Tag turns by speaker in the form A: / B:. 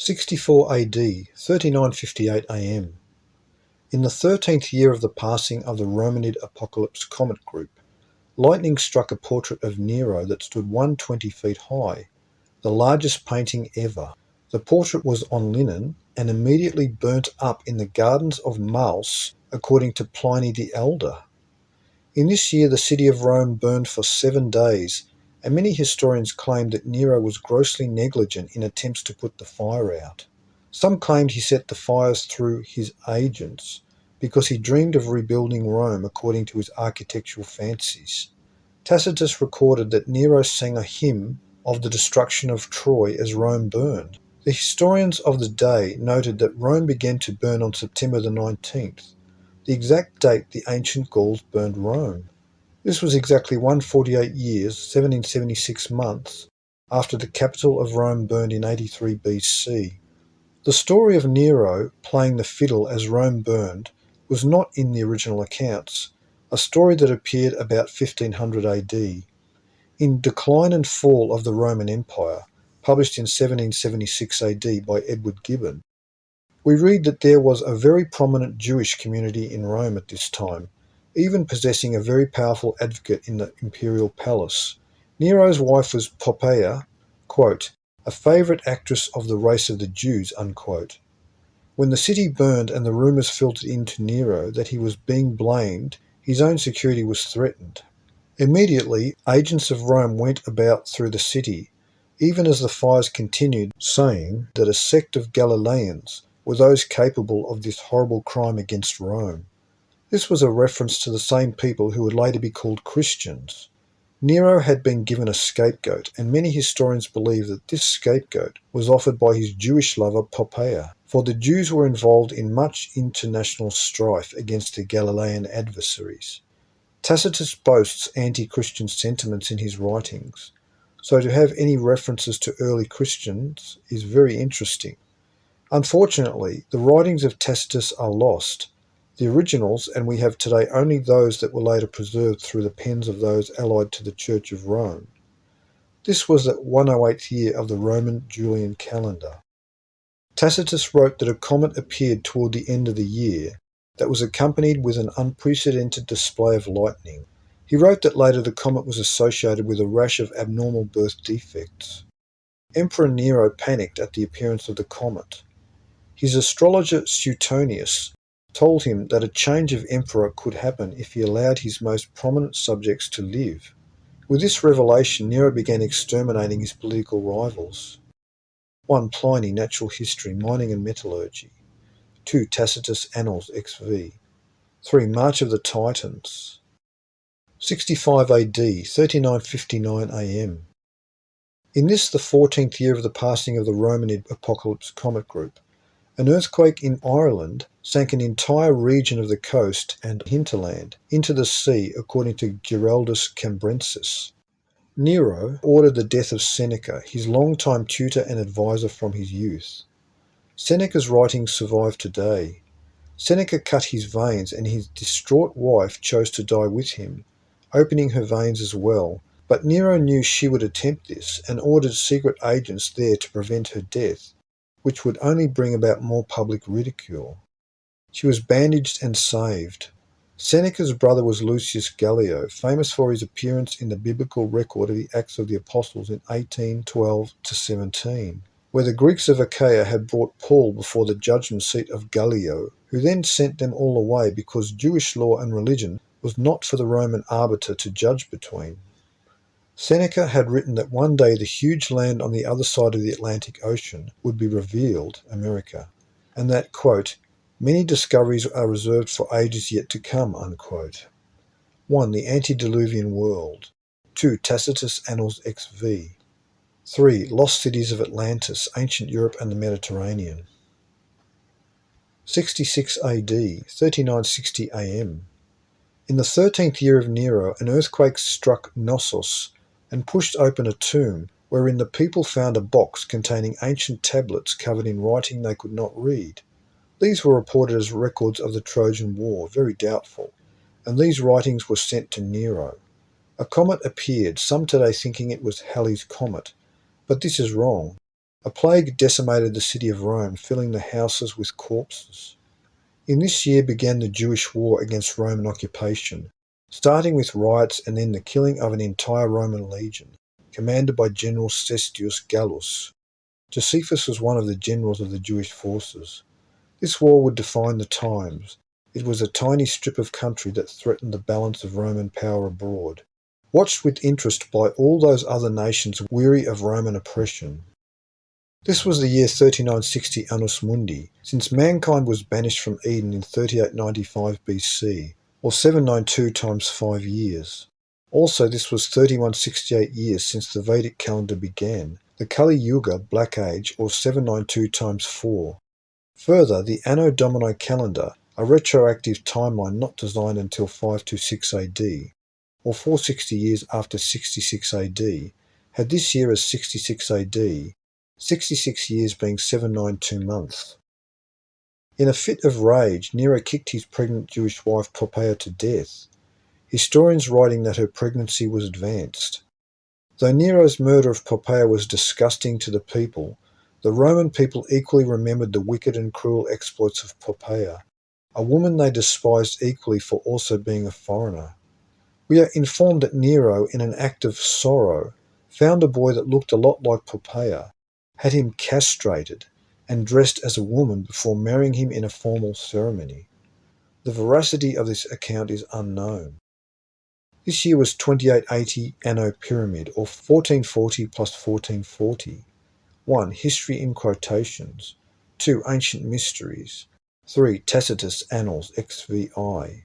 A: 64 AD, 3958 AM. In the 13th year of the passing of the Romanid Apocalypse Comet Group, lightning struck a portrait of Nero that stood 120 feet high, the largest painting ever. The portrait was on linen and immediately burnt up in the gardens of Maus, according to Pliny the Elder. In this year the city of Rome burned for 7 days, and many historians claim that Nero was grossly negligent in attempts to put the fire out. Some claimed he set the fires through his agents, because he dreamed of rebuilding Rome according to his architectural fancies. Tacitus recorded that Nero sang a hymn of the destruction of Troy as Rome burned. The historians of the day noted that Rome began to burn on September the 19th, the exact date the ancient Gauls burned Rome. This was exactly 148 years, 1776 months, after the capital of Rome burned in 83 BC. The story of Nero playing the fiddle as Rome burned was not in the original accounts, a story that appeared about 1500 AD. In Decline and Fall of the Roman Empire, published in 1776 AD by Edward Gibbon, we read that there was a very prominent Jewish community in Rome at this time, even possessing a very powerful advocate in the imperial palace. Nero's wife was Poppaea, quote, a favourite actress of the race of the Jews, unquote. When the city burned and the rumours filtered into Nero that he was being blamed, his own security was threatened. Immediately, agents of Rome went about through the city, even as the fires continued, saying that a sect of Galileans were those capable of this horrible crime against Rome. This was a reference to the same people who would later be called Christians. Nero had been given a scapegoat, and many historians believe that this scapegoat was offered by his Jewish lover Poppaea, for the Jews were involved in much international strife against their Galilean adversaries. Tacitus boasts anti-Christian sentiments in his writings, so to have any references to early Christians is very interesting. Unfortunately, the writings of Tacitus are lost, the originals, and we have today only those that were later preserved through the pens of those allied to the Church of Rome. This was the 108th year of the Roman Julian calendar. Tacitus wrote that a comet appeared toward the end of the year that was accompanied with an unprecedented display of lightning. He wrote that later the comet was associated with a rash of abnormal birth defects. Emperor Nero panicked at the appearance of the comet. His astrologer Suetonius told him that a change of emperor could happen if he allowed his most prominent subjects to live. With this revelation, Nero began exterminating his political rivals. 1. Pliny, Natural History, Mining and Metallurgy. 2. Tacitus, Annals XV. 3. March of the Titans. 65 AD, 3959 AM. In this, the 14th year of the passing of the Romanid Apocalypse Comet Group, an earthquake in Ireland sank an entire region of the coast and hinterland into the sea, according to Giraldus Cambrensis. Nero ordered the death of Seneca, his longtime tutor and advisor from his youth. Seneca's writings survive today. Seneca cut his veins, and his distraught wife chose to die with him, opening her veins as well, but Nero knew she would attempt this and ordered secret agents there to prevent her death, which would only bring about more public ridicule. She was bandaged and saved. Seneca's brother was Lucius Gallio, famous for his appearance in the biblical record of the Acts of the Apostles in 18:12-17, where the Greeks of Archaix had brought Paul before the judgment seat of Gallio, who then sent them all away because Jewish law and religion was not for the Roman arbiter to judge between. Seneca had written that one day the huge land on the other side of the Atlantic Ocean would be revealed, America, and that, quote, many discoveries are reserved for ages yet to come, unquote. 1. The Antediluvian World. 2. Tacitus Annals XV. 3. Lost Cities of Atlantis, Ancient Europe and the Mediterranean. 66 AD, 3960 AM. In the 13th year of Nero, an earthquake struck Knossos and pushed open a tomb, wherein the people found a box containing ancient tablets covered in writing they could not read. These were reported as records of the Trojan War, very doubtful, and these writings were sent to Nero. A comet appeared, some today thinking it was Halley's Comet, but this is wrong. A plague decimated the city of Rome, filling the houses with corpses. In this year began the Jewish war against Roman occupation, starting with riots and then the killing of an entire Roman legion, commanded by General Cestius Gallus. Josephus was one of the generals of the Jewish forces. This war would define the times. It was a tiny strip of country that threatened the balance of Roman power abroad, watched with interest by all those other nations weary of Roman oppression. This was the year 3960 Annus Mundi, since mankind was banished from Eden in 3895 BC, or 792 times 5 years. Also, this was 3168 years since the Vedic calendar began, the Kali Yuga Black Age, or 792 times 4. Further, the Anno Domini calendar, a retroactive timeline not designed until 526 AD, or 460 years after 66 AD, had this year as 66 AD, 66 years being 792 months. In a fit of rage, Nero kicked his pregnant Jewish wife Poppaea to death, historians writing that her pregnancy was advanced. Though Nero's murder of Poppaea was disgusting to the people, the Roman people equally remembered the wicked and cruel exploits of Poppaea, a woman they despised equally for also being a foreigner. We are informed that Nero, in an act of sorrow, found a boy that looked a lot like Poppaea, had him castrated, and dressed as a woman before marrying him in a formal ceremony. The veracity of this account is unknown. This year was 2880 Anno Pyramid, or 1440 plus 1440. 1. History in quotations. 2. Ancient mysteries. 3. Tacitus Annals XVI.